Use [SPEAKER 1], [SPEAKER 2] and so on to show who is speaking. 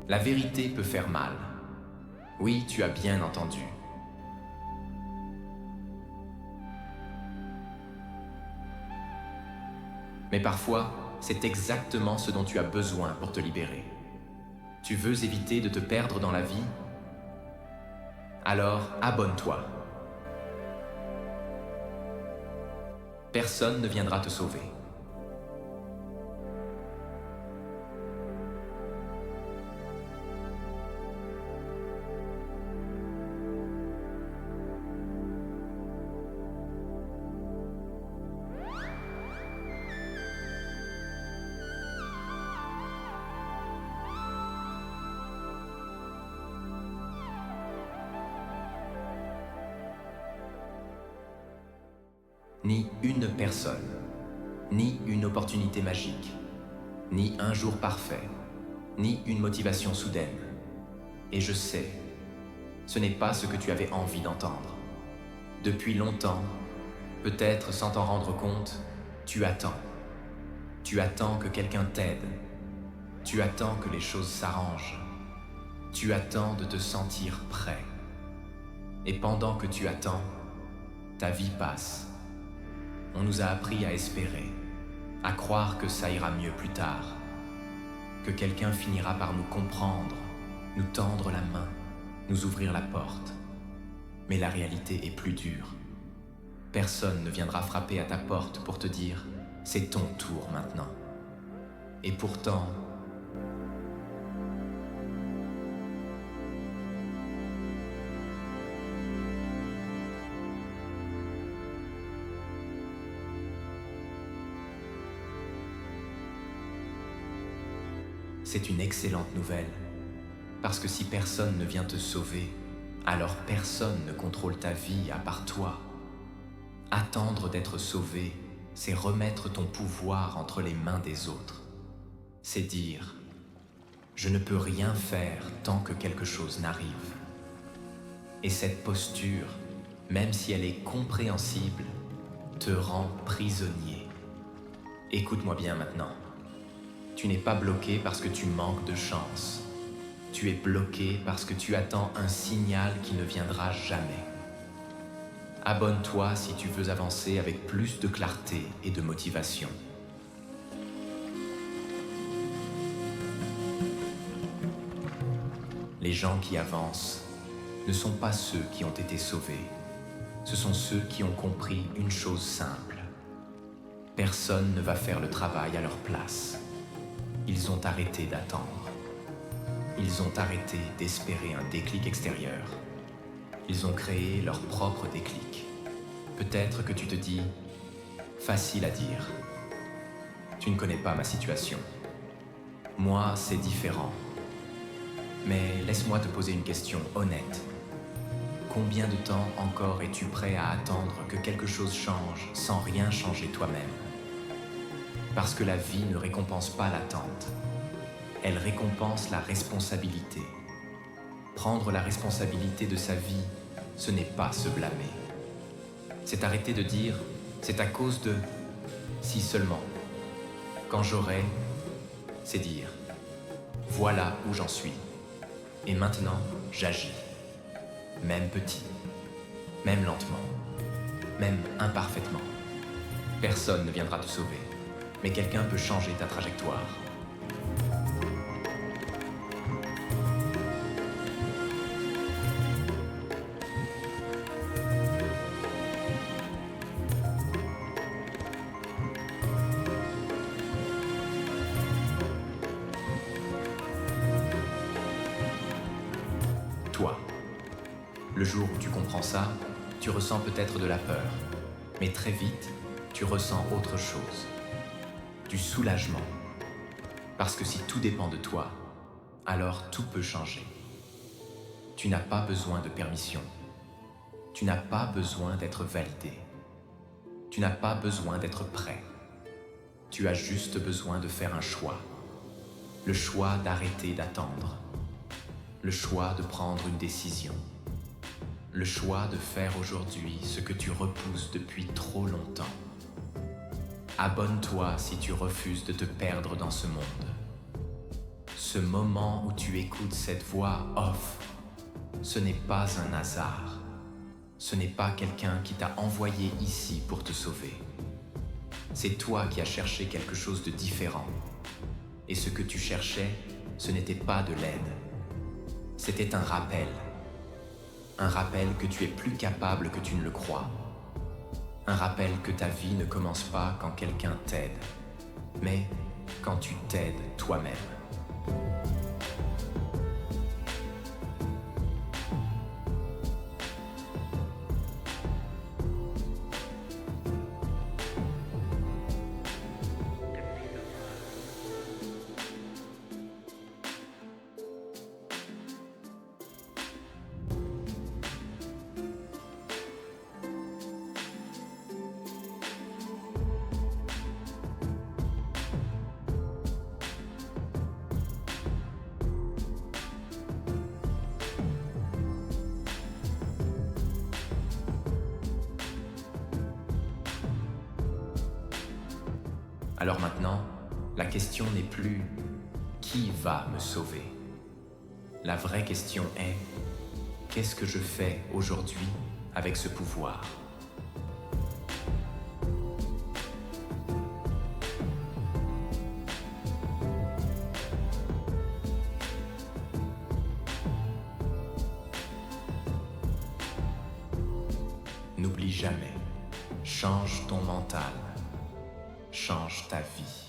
[SPEAKER 1] La vérité peut faire mal. Oui, tu as bien entendu. Mais parfois, c'est exactement ce dont tu as besoin pour te libérer. Tu veux éviter de te perdre dans la vie? Alors, abonne-toi. Personne ne viendra te sauver. Ni une personne, ni une opportunité magique, ni un jour parfait, ni une motivation soudaine. Et je sais, ce n'est pas ce que tu avais envie d'entendre. Depuis longtemps, peut-être sans t'en rendre compte, tu attends. Tu attends que quelqu'un t'aide. Tu attends que les choses s'arrangent. Tu attends de te sentir prêt. Et pendant que tu attends, ta vie passe. On nous a appris à espérer, à croire que ça ira mieux plus tard, que quelqu'un finira par nous comprendre, nous tendre la main, nous ouvrir la porte. Mais la réalité est plus dure. Personne ne viendra frapper à ta porte pour te dire « c'est ton tour maintenant ». Et pourtant, c'est une excellente nouvelle, parce que si personne ne vient te sauver, alors personne ne contrôle ta vie à part toi. Attendre d'être sauvé, c'est remettre ton pouvoir entre les mains des autres. C'est dire « je ne peux rien faire tant que quelque chose n'arrive ». Et cette posture, même si elle est compréhensible, te rend prisonnier. Écoute-moi bien maintenant. Tu n'es pas bloqué parce que tu manques de chance. Tu es bloqué parce que tu attends un signal qui ne viendra jamais. Abonne-toi si tu veux avancer avec plus de clarté et de motivation. Les gens qui avancent ne sont pas ceux qui ont été sauvés. Ce sont ceux qui ont compris une chose simple. Personne ne va faire le travail à leur place. Ils ont arrêté d'attendre. Ils ont arrêté d'espérer un déclic extérieur. Ils ont créé leur propre déclic. Peut-être que tu te dis, facile à dire. Tu ne connais pas ma situation. Moi, c'est différent. Mais laisse-moi te poser une question honnête. Combien de temps encore es-tu prêt à attendre que quelque chose change sans rien changer toi-même ? Parce que la vie ne récompense pas l'attente. Elle récompense la responsabilité. Prendre la responsabilité de sa vie, ce n'est pas se blâmer. C'est arrêter de dire « c'est à cause de… » Si seulement. Quand j'aurai, c'est dire « voilà où j'en suis. Et maintenant, j'agis. » Même petit, même lentement, même imparfaitement. Personne ne viendra te sauver. Mais quelqu'un peut changer ta trajectoire. Toi. Le jour où tu comprends ça, tu ressens peut-être de la peur. Mais très vite, tu ressens autre chose. Du soulagement. Parce que si tout dépend de toi, alors tout peut changer. Tu n'as pas besoin de permission. Tu n'as pas besoin d'être validé. Tu n'as pas besoin d'être prêt. Tu as juste besoin de faire un choix. Le choix d'arrêter d'attendre. Le choix de prendre une décision. Le choix de faire aujourd'hui ce que tu repousses depuis trop longtemps. Abonne-toi si tu refuses de te perdre dans ce monde. Ce moment où tu écoutes cette voix off, ce n'est pas un hasard. Ce n'est pas quelqu'un qui t'a envoyé ici pour te sauver. C'est toi qui as cherché quelque chose de différent. Et ce que tu cherchais, ce n'était pas de l'aide. C'était un rappel. Un rappel que tu es plus capable que tu ne le crois. Un rappel que ta vie ne commence pas quand quelqu'un t'aide, mais quand tu t'aides toi-même. Alors maintenant, la question n'est plus qui va me sauver. La vraie question est qu'est-ce que je fais aujourd'hui avec ce pouvoir? N'oublie jamais, change ton mental, change ta vie.